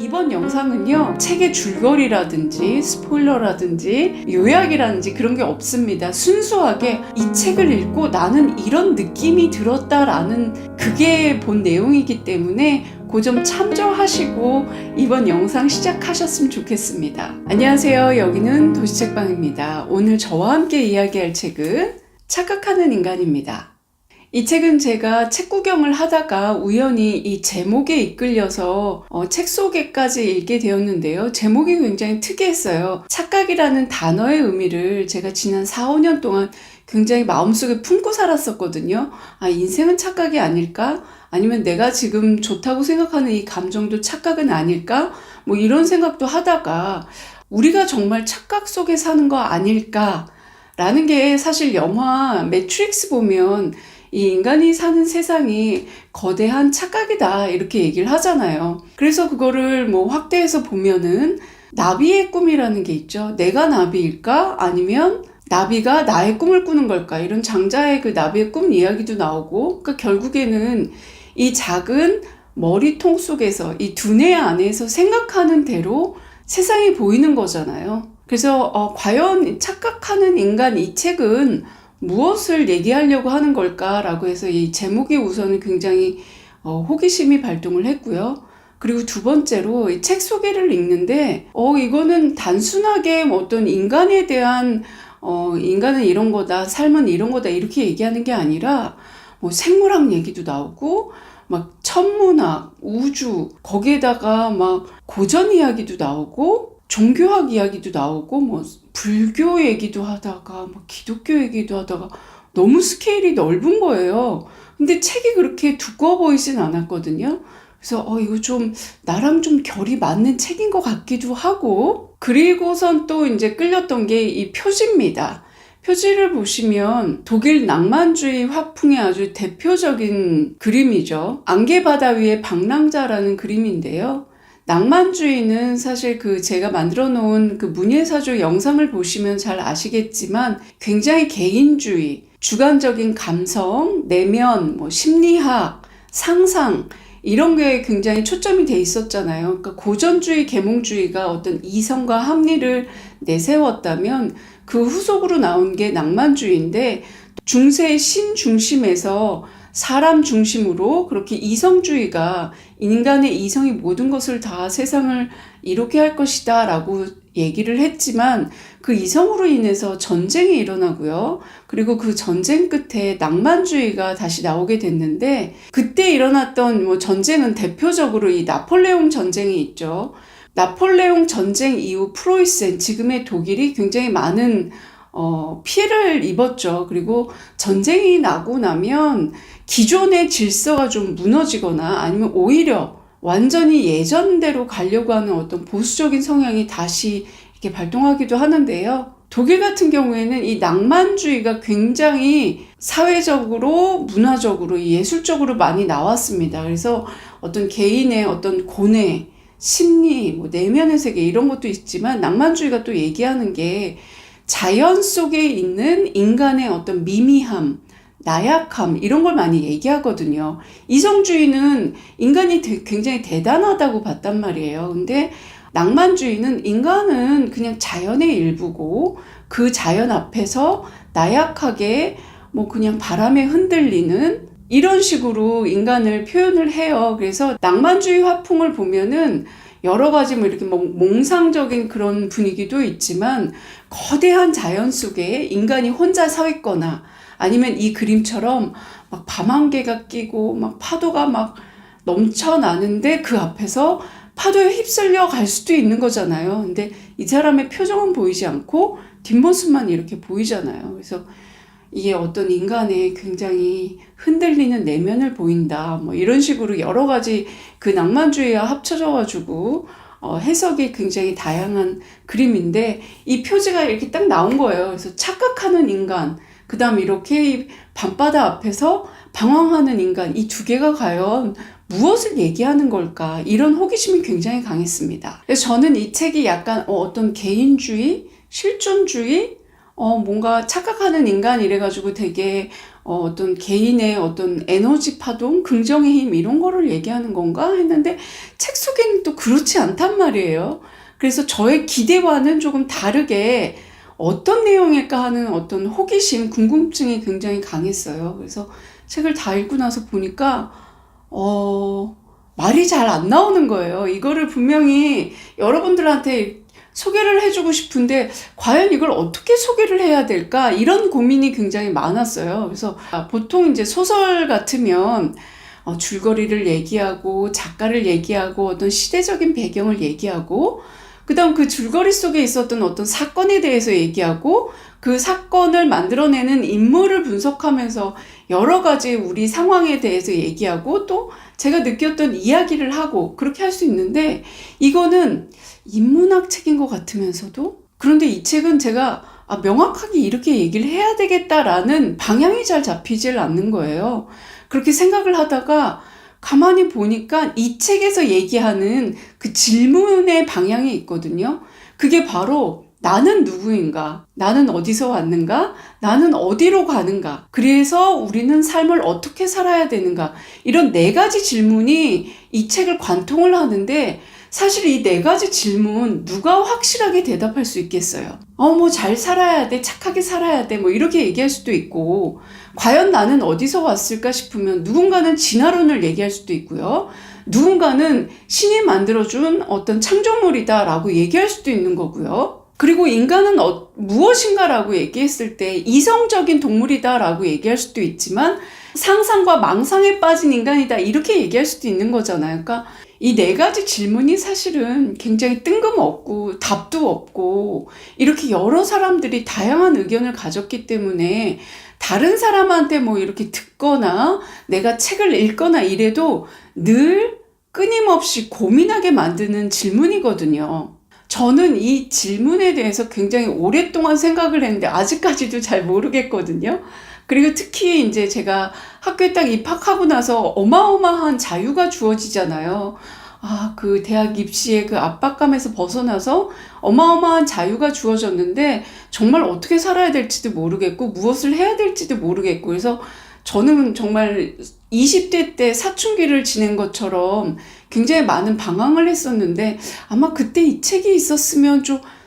이번 영상은요, 책의 줄거리라든지 스포일러라든지 요약이라든지 그런 게 없습니다. 순수하게 이 책을 읽고 나는 이런 느낌이 들었다라는 그게 본 내용이기 때문에 그 점 참조하시고 이번 영상 시작하셨으면 좋겠습니다. 안녕하세요. 여기는 도시책방입니다. 오늘 저와 함께 이야기할 책은 착각하는 인간입니다. 이 책은 제가 책 구경을 하다가 우연히 이 제목에 이끌려서 책 속에까지 읽게 되었는데요. 제목이 굉장히 특이했어요. 착각이라는 단어의 의미를 제가 지난 4, 5년 동안 굉장히 마음속에 품고 살았었거든요. 아, 인생은 착각이 아닐까? 아니면 내가 지금 좋다고 생각하는 이 감정도 착각은 아닐까? 뭐 이런 생각도 하다가 우리가 정말 착각 속에 사는 거 아닐까? 라는 게 사실 영화 매트릭스 보면 이 인간이 사는 세상이 거대한 착각이다 이렇게 얘기를 하잖아요. 그래서 그거를 뭐 확대해서 보면은 나비의 꿈이라는 게 있죠. 내가 나비일까? 아니면 나비가 나의 꿈을 꾸는 걸까? 이런 장자의 그 나비의 꿈 이야기도 나오고, 그러니까 결국에는 이 작은 머리통 속에서 이 두뇌 안에서 생각하는 대로 세상이 보이는 거잖아요. 그래서 과연 착각하는 인간 이 책은 무엇을 얘기하려고 하는 걸까라고 해서 이 제목이 우선은 굉장히 호기심이 발동을 했고요. 그리고 두 번째로 이 책 소개를 읽는데 이거는 단순하게 어떤 인간에 대한 인간은 이런 거다, 삶은 이런 거다 이렇게 얘기하는 게 아니라 뭐 생물학 얘기도 나오고 막 천문학, 우주, 거기에다가 막 고전 이야기도 나오고 종교학 이야기도 나오고 뭐 불교 얘기도 하다가 뭐 기독교 얘기도 하다가 너무 스케일이 넓은 거예요. 근데 책이 그렇게 두꺼워 보이진 않았거든요. 그래서 이거 좀 나랑 좀 결이 맞는 책인 것 같기도 하고, 그리고선 또 이제 끌렸던 게 이 표지입니다. 표지를 보시면 독일 낭만주의 화풍의 아주 대표적인 그림이죠. 안개바다 위에 방랑자라는 그림인데요. 낭만주의는 사실 제가 만들어 놓은 문예사조 영상을 보시면 잘 아시겠지만 굉장히 개인주의, 주관적인 감성, 내면, 심리학, 상상 이런 게 굉장히 초점이 돼 있었잖아요. 그러니까 고전주의, 계몽주의가 어떤 이성과 합리를 내세웠다면 그 후속으로 나온 게 낭만주의인데, 중세의 신 중심에서 사람 중심으로 그렇게 이성주의가 인간의 이성이 모든 것을 다 세상을 이롭게 할 것이다 라고 얘기를 했지만 그 이성으로 인해서 전쟁이 일어나고요. 그리고 그 전쟁 끝에 낭만주의가 다시 나오게 됐는데, 그때 일어났던 전쟁은 대표적으로 이 나폴레옹 전쟁이 있죠. 나폴레옹 전쟁 이후 프로이센, 지금의 독일이 굉장히 많은 피해를 입었죠. 그리고 전쟁이 나고 나면 기존의 질서가 좀 무너지거나 아니면 오히려 완전히 예전대로 가려고 하는 어떤 보수적인 성향이 다시 이렇게 발동하기도 하는데요. 독일 같은 경우에는 이 낭만주의가 굉장히 사회적으로, 문화적으로, 예술적으로 많이 나왔습니다. 그래서 어떤 개인의 어떤 고뇌, 심리, 내면의 세계 이런 것도 있지만 낭만주의가 또 얘기하는 게 자연 속에 있는 인간의 어떤 미미함, 나약함 이런 걸 많이 얘기하거든요. 이성주의는 인간이 굉장히 대단하다고 봤단 말이에요. 근데 낭만주의는 인간은 그냥 자연의 일부고 그 자연 앞에서 나약하게 그냥 바람에 흔들리는 이런 식으로 인간을 표현을 해요. 그래서 낭만주의 화풍을 보면은 여러 가지 이렇게 몽상적인 그런 분위기도 있지만 거대한 자연 속에 인간이 혼자 서 있거나 아니면 이 그림처럼 막 밤안개가 끼고 막 파도가 막 넘쳐나는데 그 앞에서 파도에 휩쓸려 갈 수도 있는 거잖아요. 근데 이 사람의 표정은 보이지 않고 뒷모습만 이렇게 보이잖아요. 그래서 이게 어떤 인간의 굉장히 흔들리는 내면을 보인다. 이런 식으로 여러 가지 그 낭만주의와 합쳐져가지고 해석이 굉장히 다양한 그림인데, 이 표지가 이렇게 딱 나온 거예요. 그래서 착각하는 인간, 그 다음 이렇게 밤바다 앞에서 방황하는 인간, 이 두 개가 과연 무엇을 얘기하는 걸까? 이런 호기심이 굉장히 강했습니다. 그래서 저는 이 책이 약간 어떤 개인주의, 실존주의, 뭔가 착각하는 인간 이래가지고 되게 어떤 개인의 어떤 에너지 파동, 긍정의 힘 이런 거를 얘기하는 건가 했는데 책 속에는 또 그렇지 않단 말이에요. 그래서 저의 기대와는 조금 다르게 어떤 내용일까 하는 어떤 호기심, 궁금증이 굉장히 강했어요. 그래서 책을 다 읽고 나서 보니까 말이 잘 안 나오는 거예요. 이거를 분명히 여러분들한테 소개를 해주고 싶은데 과연 이걸 어떻게 소개를 해야 될까? 이런 고민이 굉장히 많았어요. 그래서 보통 이제 소설 같으면 줄거리를 얘기하고 작가를 얘기하고 어떤 시대적인 배경을 얘기하고 그다음 그 줄거리 속에 있었던 어떤 사건에 대해서 얘기하고 그 사건을 만들어내는 인물을 분석하면서 여러 가지 우리 상황에 대해서 얘기하고 또 제가 느꼈던 이야기를 하고 그렇게 할 수 있는데 이거는 인문학 책인 것 같으면서도 그런데 이 책은 제가 명확하게 이렇게 얘기를 해야 되겠다라는 방향이 잘 잡히질 않는 거예요. 그렇게 생각을 하다가 가만히 보니까 이 책에서 얘기하는 그 질문의 방향이 있거든요. 그게 바로 나는 누구인가? 나는 어디서 왔는가? 나는 어디로 가는가? 그래서 우리는 삶을 어떻게 살아야 되는가? 이런 4가지 질문이 이 책을 관통을 하는데 사실 이 4가지 질문 누가 확실하게 대답할 수 있겠어요? 뭐 잘 살아야 돼, 착하게 살아야 돼, 뭐 이렇게 얘기할 수도 있고 과연 나는 어디서 왔을까 싶으면 누군가는 진화론을 얘기할 수도 있고요. 누군가는 신이 만들어준 어떤 창조물이다라고 얘기할 수도 있는 거고요. 그리고 인간은 무엇인가라고 얘기했을 때 이성적인 동물이다라고 얘기할 수도 있지만 상상과 망상에 빠진 인간이다 이렇게 얘기할 수도 있는 거잖아요. 그러니까 이 4가지 질문이 사실은 굉장히 뜬금없고 답도 없고 이렇게 여러 사람들이 다양한 의견을 가졌기 때문에 다른 사람한테 뭐 이렇게 듣거나 내가 책을 읽거나 이래도 늘 끊임없이 고민하게 만드는 질문이거든요. 저는 이 질문에 대해서 굉장히 오랫동안 생각을 했는데 아직까지도 잘 모르겠거든요. 그리고 특히 이제 제가 학교에 딱 입학하고 나서 어마어마한 자유가 주어지잖아요. 그 대학 입시의 그 압박감에서 벗어나서 어마어마한 자유가 주어졌는데 정말 어떻게 살아야 될지도 모르겠고 무엇을 해야 될지도 모르겠고 그래서 저는 정말 20대 때 사춘기를 지낸 것처럼 굉장히 많은 방황을 했었는데 아마 그때 이 책이 있었으면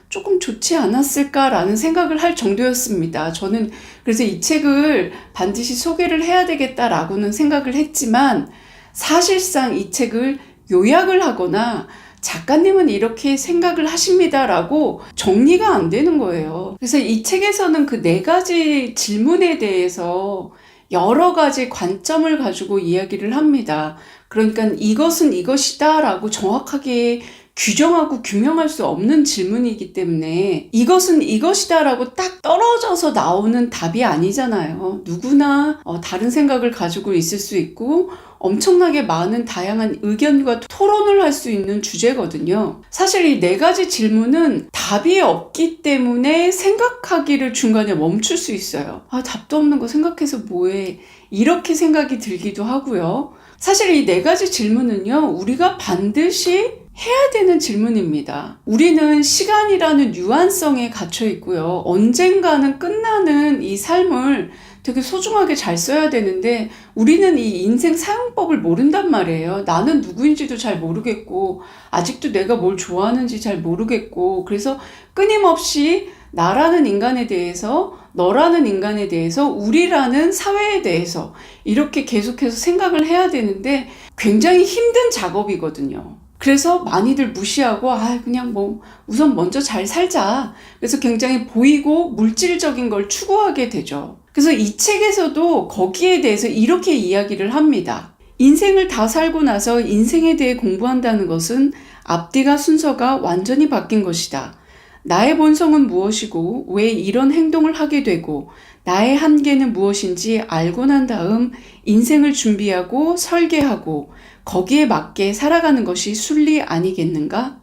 조금 좋지 않았을까라는 생각을 할 정도였습니다. 저는 그래서 이 책을 반드시 소개를 해야 되겠다라고는 생각을 했지만 사실상 이 책을 요약을 하거나 작가님은 이렇게 생각을 하십니다라고 정리가 안 되는 거예요. 그래서 이 책에서는 그 4가지 질문에 대해서 여러 가지 관점을 가지고 이야기를 합니다. 그러니까 이것은 이것이다 라고 정확하게 규정하고 규명할 수 없는 질문이기 때문에 이것은 이것이다 라고 딱 떨어져서 나오는 답이 아니잖아요. 누구나 다른 생각을 가지고 있을 수 있고 엄청나게 많은 다양한 의견과 토론을 할 수 있는 주제거든요. 사실 이 4가지 질문은 답이 없기 때문에 생각하기를 중간에 멈출 수 있어요. 답도 없는 거 생각해서 뭐해. 이렇게 생각이 들기도 하고요. 사실 이 4가지 질문은요, 우리가 반드시 해야 되는 질문입니다. 우리는 시간이라는 유한성에 갇혀 있고요. 언젠가는 끝나는 이 삶을 되게 소중하게 잘 써야 되는데 우리는 이 인생 사용법을 모른단 말이에요. 나는 누구인지도 잘 모르겠고 아직도 내가 뭘 좋아하는지 잘 모르겠고 그래서 끊임없이 나라는 인간에 대해서 너라는 인간에 대해서 우리라는 사회에 대해서 이렇게 계속해서 생각을 해야 되는데 굉장히 힘든 작업이거든요. 그래서 많이들 무시하고 그냥 뭐 우선 먼저 잘 살자. 그래서 굉장히 보이고 물질적인 걸 추구하게 되죠. 그래서 이 책에서도 거기에 대해서 이렇게 이야기를 합니다. 인생을 다 살고 나서 인생에 대해 공부한다는 것은 앞뒤가 순서가 완전히 바뀐 것이다. 나의 본성은 무엇이고 왜 이런 행동을 하게 되고 나의 한계는 무엇인지 알고 난 다음 인생을 준비하고 설계하고 거기에 맞게 살아가는 것이 순리 아니겠는가?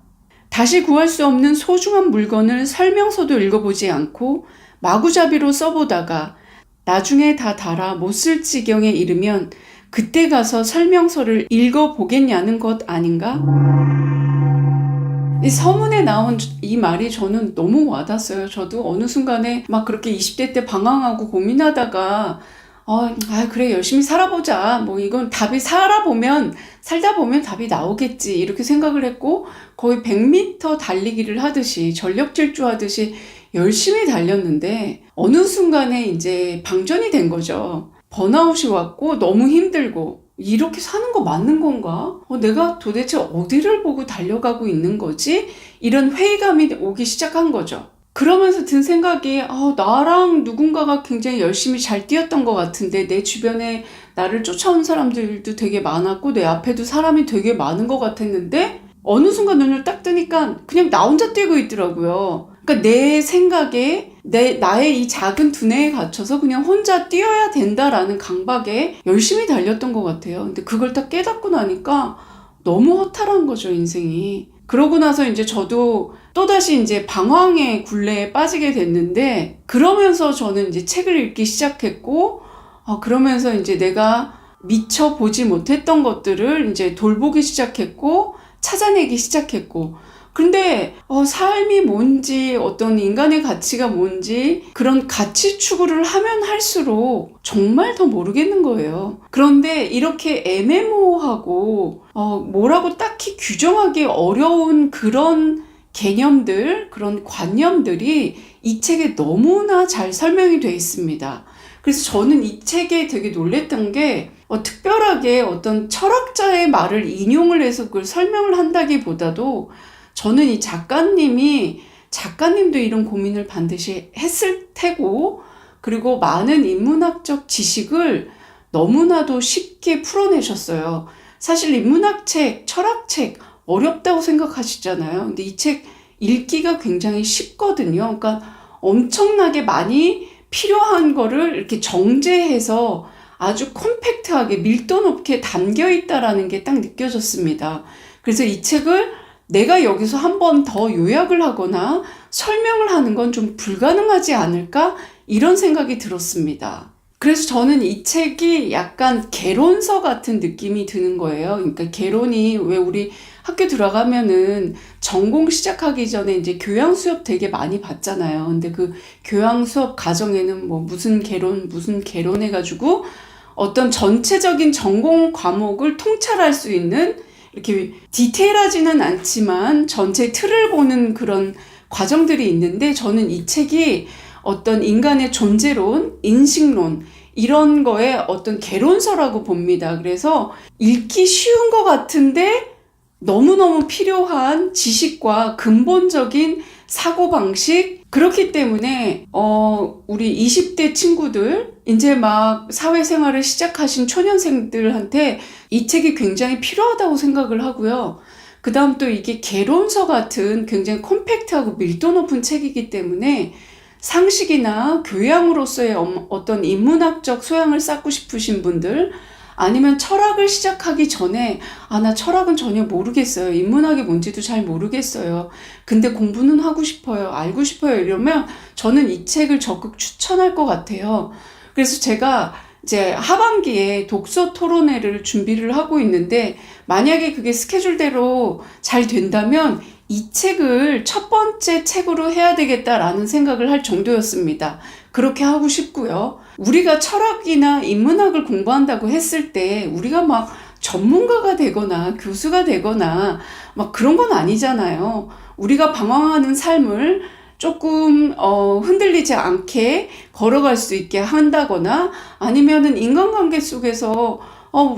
다시 구할 수 없는 소중한 물건을 설명서도 읽어보지 않고 마구잡이로 써보다가 나중에 다 달아 못 쓸 지경에 이르면 그때 가서 설명서를 읽어보겠냐는 것 아닌가? 이 서문에 나온 이 말이 저는 너무 와닿았어요. 저도 어느 순간에 막 그렇게 20대 때 방황하고 고민하다가 그래, 열심히 살아보자. 뭐, 이건 답이 살다 보면 답이 나오겠지. 이렇게 생각을 했고, 거의 100m 달리기를 하듯이, 전력 질주하듯이 열심히 달렸는데, 어느 순간에 이제 방전이 된 거죠. 번아웃이 왔고, 너무 힘들고, 이렇게 사는 거 맞는 건가? 내가 도대체 어디를 보고 달려가고 있는 거지? 이런 회의감이 오기 시작한 거죠. 그러면서 든 생각이 나랑 누군가가 굉장히 열심히 잘 뛰었던 것 같은데 내 주변에 나를 쫓아온 사람들도 되게 많았고 내 앞에도 사람이 되게 많은 것 같았는데 어느 순간 눈을 딱 뜨니까 그냥 나 혼자 뛰고 있더라고요. 그러니까 내 생각에 나의 이 작은 두뇌에 갇혀서 그냥 혼자 뛰어야 된다라는 강박에 열심히 달렸던 것 같아요. 근데 그걸 딱 깨닫고 나니까 너무 허탈한 거죠, 인생이. 그러고 나서 이제 저도 또다시 이제 방황의 굴레에 빠지게 됐는데, 그러면서 저는 이제 책을 읽기 시작했고, 그러면서 이제 내가 미처 보지 못했던 것들을 이제 돌보기 시작했고, 찾아내기 시작했고, 근데 삶이 뭔지, 어떤 인간의 가치가 뭔지 그런 가치 추구를 하면 할수록 정말 더 모르겠는 거예요. 그런데 이렇게 애매모호하고 뭐라고 딱히 규정하기 어려운 그런 개념들, 그런 관념들이 이 책에 너무나 잘 설명이 되어 있습니다. 그래서 저는 이 책에 되게 놀랬던 게 특별하게 어떤 철학자의 말을 인용을 해서 그걸 설명을 한다기보다도 저는 이 작가님도 이런 고민을 반드시 했을 테고, 그리고 많은 인문학적 지식을 너무나도 쉽게 풀어내셨어요. 사실 인문학책, 철학책 어렵다고 생각하시잖아요. 근데 이 책 읽기가 굉장히 쉽거든요. 그러니까 엄청나게 많이 필요한 거를 이렇게 정제해서 아주 컴팩트하게 밀도 높게 담겨 있다라는 게 딱 느껴졌습니다. 그래서 이 책을 내가 여기서 한 번 더 요약을 하거나 설명을 하는 건 좀 불가능하지 않을까? 이런 생각이 들었습니다. 그래서 저는 이 책이 약간 개론서 같은 느낌이 드는 거예요. 그러니까 개론이 왜 우리 학교 들어가면은 전공 시작하기 전에 이제 교양 수업 되게 많이 받잖아요. 근데 그 교양 수업 과정에는 뭐 무슨 개론 해가지고 어떤 전체적인 전공 과목을 통찰할 수 있는 이렇게 디테일하지는 않지만 전체 틀을 보는 그런 과정들이 있는데 저는 이 책이 어떤 인간의 존재론, 인식론 이런 거에 어떤 개론서라고 봅니다. 그래서 읽기 쉬운 것 같은데 너무너무 필요한 지식과 근본적인 사고방식, 그렇기 때문에 우리 20대 친구들, 이제 막 사회생활을 시작하신 초년생들한테 이 책이 굉장히 필요하다고 생각을 하고요. 그 다음 또 이게 개론서 같은 굉장히 컴팩트하고 밀도 높은 책이기 때문에 상식이나 교양으로서의 어떤 인문학적 소양을 쌓고 싶으신 분들, 아니면 철학을 시작하기 전에 나 철학은 전혀 모르겠어요. 인문학이 뭔지도 잘 모르겠어요. 근데 공부는 하고 싶어요. 알고 싶어요. 이러면 저는 이 책을 적극 추천할 것 같아요. 그래서 제가 이제 하반기에 독서 토론회를 준비를 하고 있는데 만약에 그게 스케줄대로 잘 된다면 이 책을 첫 번째 책으로 해야 되겠다라는 생각을 할 정도였습니다. 그렇게 하고 싶고요. 우리가 철학이나 인문학을 공부한다고 했을 때 우리가 막 전문가가 되거나 교수가 되거나 막 그런 건 아니잖아요. 우리가 방황하는 삶을 조금 흔들리지 않게 걸어갈 수 있게 한다거나 아니면은 인간관계 속에서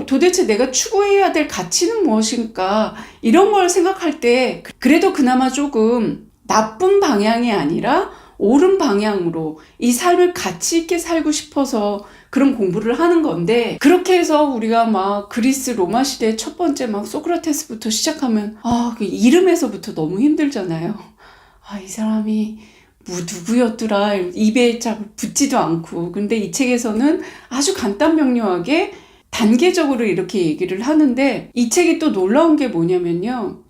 도대체 내가 추구해야 될 가치는 무엇인가 이런 걸 생각할 때 그래도 그나마 조금 나쁜 방향이 아니라 옳은 방향으로 이 삶을 가치 있게 살고 싶어서 그런 공부를 하는 건데, 그렇게 해서 우리가 막 그리스 로마 시대 첫 번째 막 소크라테스부터 시작하면 그 이름에서부터 너무 힘들잖아요. 이 사람이 누구였더라 입에 잘 붙지도 않고. 근데 이 책에서는 아주 간단명료하게 단계적으로 이렇게 얘기를 하는데, 이 책이 또 놀라운 게 뭐냐면요.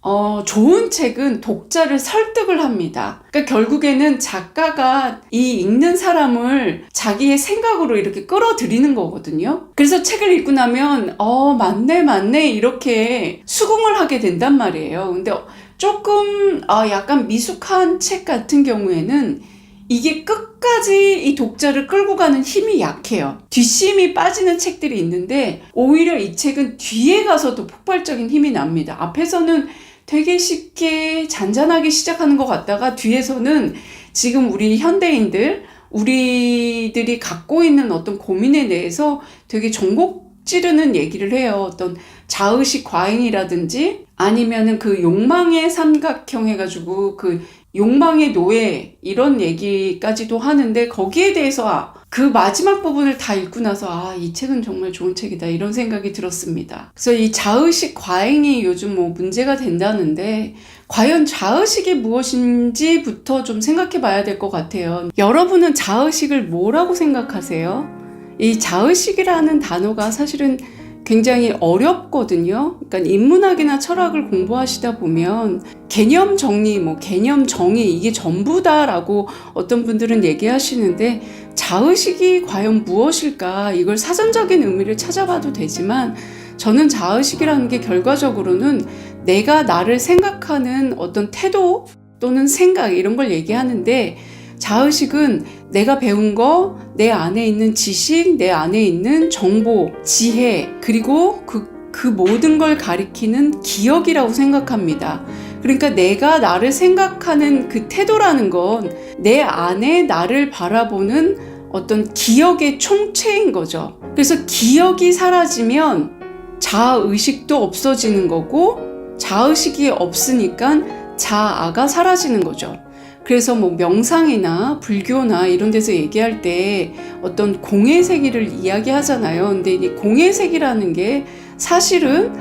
좋은 책은 독자를 설득을 합니다. 그러니까 결국에는 작가가 이 읽는 사람을 자기의 생각으로 이렇게 끌어들이는 거거든요. 그래서 책을 읽고 나면 맞네 이렇게 수긍을 하게 된단 말이에요. 근데 조금 약간 미숙한 책 같은 경우에는 이게 끝까지 이 독자를 끌고 가는 힘이 약해요. 뒷심이 빠지는 책들이 있는데 오히려 이 책은 뒤에 가서도 폭발적인 힘이 납니다. 앞에서는 되게 쉽게 잔잔하게 시작하는 것 같다가 뒤에서는 지금 우리 현대인들, 우리들이 갖고 있는 어떤 고민에 대해서 되게 전곡 찌르는 얘기를 해요. 어떤 자의식 과잉이라든지 아니면은 그 욕망의 삼각형 해가지고 그 욕망의 노예 이런 얘기까지도 하는데 거기에 대해서 그 마지막 부분을 다 읽고 나서 이 책은 정말 좋은 책이다 이런 생각이 들었습니다. 그래서 이 자의식 과잉이 요즘 뭐 문제가 된다는데 과연 자의식이 무엇인지부터 좀 생각해 봐야 될 것 같아요. 여러분은 자의식을 뭐라고 생각하세요? 이 자의식이라는 단어가 사실은 굉장히 어렵거든요. 그러니까 인문학이나 철학을 공부하시다 보면 개념 정리, 개념 정의 이게 전부다라고 어떤 분들은 얘기하시는데 자의식이 과연 무엇일까? 이걸 사전적인 의미를 찾아봐도 되지만 저는 자의식이라는 게 결과적으로는 내가 나를 생각하는 어떤 태도 또는 생각 이런 걸 얘기하는데 자의식은 내가 배운 거, 내 안에 있는 지식, 내 안에 있는 정보, 지혜, 그리고 그 모든 걸 가리키는 기억이라고 생각합니다. 그러니까 내가 나를 생각하는 그 태도라는 건 내 안에 나를 바라보는 어떤 기억의 총체인 거죠. 그래서 기억이 사라지면 자의식도 없어지는 거고 자의식이 없으니까 자아가 사라지는 거죠. 그래서 명상이나 불교나 이런 데서 얘기할 때 어떤 공예세계를 이야기하잖아요. 근데 이 공예세계라는 게 사실은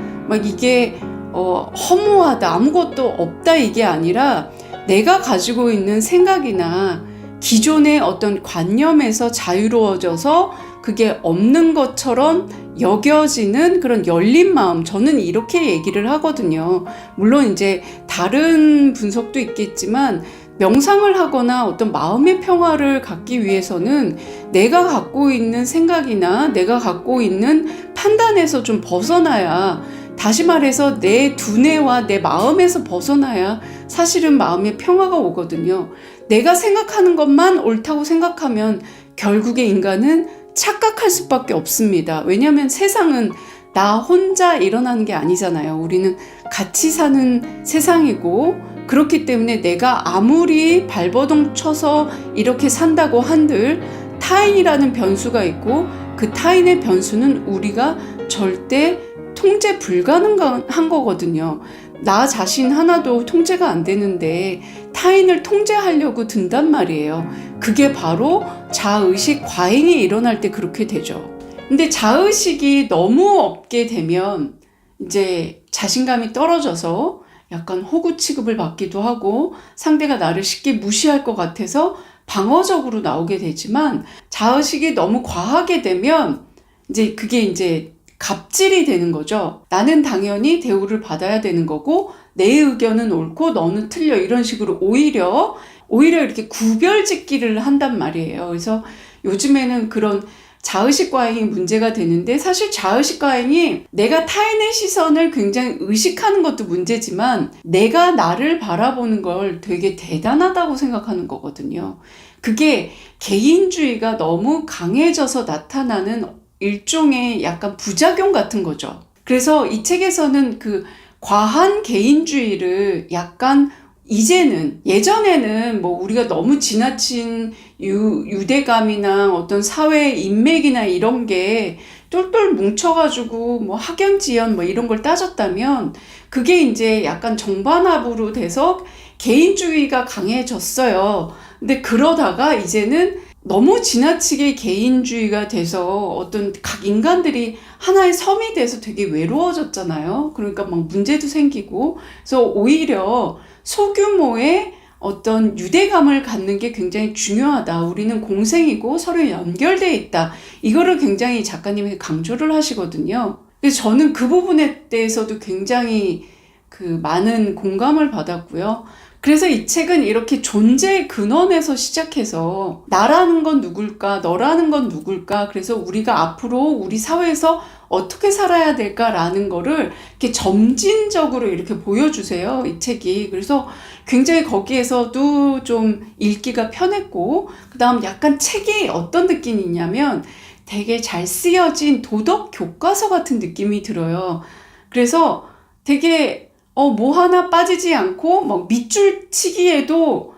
이게 허무하다, 아무것도 없다 이게 아니라 내가 가지고 있는 생각이나 기존의 어떤 관념에서 자유로워져서 그게 없는 것처럼 여겨지는 그런 열린 마음, 저는 이렇게 얘기를 하거든요. 물론 이제 다른 분석도 있겠지만 명상을 하거나 어떤 마음의 평화를 갖기 위해서는 내가 갖고 있는 생각이나 내가 갖고 있는 판단에서 좀 벗어나야, 다시 말해서 내 두뇌와 내 마음에서 벗어나야 사실은 마음의 평화가 오거든요. 내가 생각하는 것만 옳다고 생각하면 결국에 인간은 착각할 수밖에 없습니다. 왜냐하면 세상은 나 혼자 일어나는 게 아니잖아요. 우리는 같이 사는 세상이고, 그렇기 때문에 내가 아무리 발버둥 쳐서 이렇게 산다고 한들 타인이라는 변수가 있고 그 타인의 변수는 우리가 절대 통제 불가능한 거거든요. 나 자신 하나도 통제가 안 되는데 타인을 통제하려고 든단 말이에요. 그게 바로 자의식 과잉이 일어날 때 그렇게 되죠. 근데 자의식이 너무 없게 되면 이제 자신감이 떨어져서 약간 호구 취급을 받기도 하고 상대가 나를 쉽게 무시할 것 같아서 방어적으로 나오게 되지만, 자의식이 너무 과하게 되면 이제 그게 이제 갑질이 되는 거죠. 나는 당연히 대우를 받아야 되는 거고 내 의견은 옳고 너는 틀려, 이런 식으로 오히려 이렇게 구별짓기를 한단 말이에요. 그래서 요즘에는 그런 자의식 과잉이 문제가 되는데, 사실 자의식 과잉이 내가 타인의 시선을 굉장히 의식하는 것도 문제지만 내가 나를 바라보는 걸 되게 대단하다고 생각하는 거거든요. 그게 개인주의가 너무 강해져서 나타나는 일종의 약간 부작용 같은 거죠. 그래서 이 책에서는 그 과한 개인주의를 약간 이제는, 예전에는 우리가 너무 지나친 유대감이나 어떤 사회 인맥이나 이런 게 똘똘 뭉쳐가지고 학연지연 이런 걸 따졌다면 그게 이제 약간 정반합으로 돼서 개인주의가 강해졌어요. 근데 그러다가 이제는 너무 지나치게 개인주의가 돼서 어떤 각 인간들이 하나의 섬이 돼서 되게 외로워졌잖아요. 그러니까 문제도 생기고, 그래서 오히려 소규모의 어떤 유대감을 갖는 게 굉장히 중요하다. 우리는 공생이고 서로 연결되어 있다. 이거를 굉장히 작가님이 강조를 하시거든요. 그래서 저는 그 부분에 대해서도 굉장히 많은 공감을 받았고요. 그래서 이 책은 이렇게 존재의 근원에서 시작해서 나라는 건 누굴까, 너라는 건 누굴까, 그래서 우리가 앞으로 우리 사회에서 어떻게 살아야 될까라는 거를 이렇게 점진적으로 이렇게 보여주세요, 이 책이. 그래서 굉장히 거기에서도 좀 읽기가 편했고, 그 다음 약간 책이 어떤 느낌이 있냐면 되게 잘 쓰여진 도덕 교과서 같은 느낌이 들어요. 그래서 되게 뭐 하나 빠지지 않고 막 밑줄 치기에도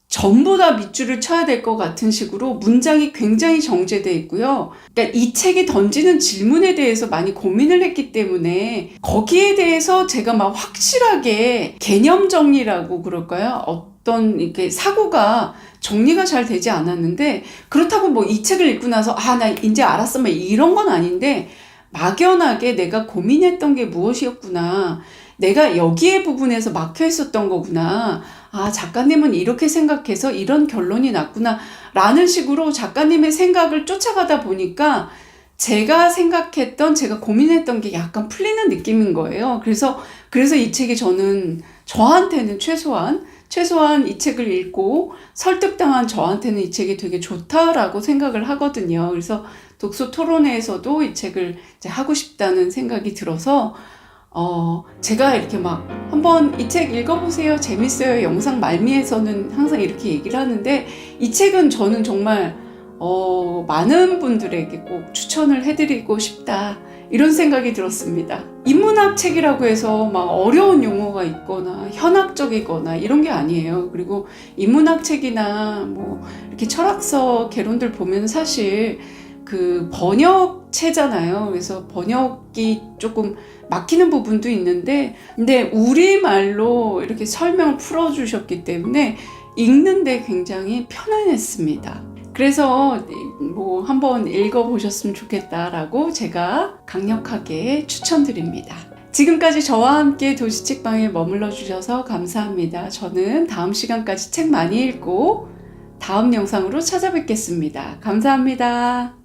전부 다 밑줄을 쳐야 될 것 같은 식으로 문장이 굉장히 정제되어 있고요. 그러니까 이 책이 던지는 질문에 대해서 많이 고민을 했기 때문에 거기에 대해서 제가 막 확실하게 개념 정리라고 그럴까요? 어떤 이렇게 사고가 정리가 잘 되지 않았는데, 그렇다고 뭐 이 책을 읽고 나서 나 이제 알았어 막 이런 건 아닌데, 막연하게 내가 고민했던 게 무엇이었구나, 내가 여기에 부분에서 막혀 있었던 거구나, 작가님은 이렇게 생각해서 이런 결론이 났구나 라는 식으로 작가님의 생각을 쫓아가다 보니까 제가 생각했던, 제가 고민했던 게 약간 풀리는 느낌인 거예요. 그래서 이 책이 저한테는 최소한 이 책을 읽고 설득당한 저한테는 이 책이 되게 좋다라고 생각을 하거든요. 그래서 독서 토론회에서도 이 책을 이제 하고 싶다는 생각이 들어서 제가 이렇게 막 한번 이 책 읽어보세요, 재밌어요, 영상 말미에서는 항상 이렇게 얘기를 하는데, 이 책은 저는 정말 많은 분들에게 꼭 추천을 해드리고 싶다, 이런 생각이 들었습니다. 인문학 책이라고 해서 막 어려운 용어가 있거나 현학적이거나 이런 게 아니에요. 그리고 인문학 책이나 뭐 이렇게 철학서 개론들 보면 사실 그 번역체잖아요. 그래서 번역이 조금 막히는 부분도 있는데, 근데 우리말로 이렇게 설명을 풀어주셨기 때문에 읽는데 굉장히 편안했습니다. 그래서 뭐 한번 읽어보셨으면 좋겠다라고 제가 강력하게 추천드립니다. 지금까지 저와 함께 도시책방에 머물러 주셔서 감사합니다. 저는 다음 시간까지 책 많이 읽고 다음 영상으로 찾아뵙겠습니다. 감사합니다.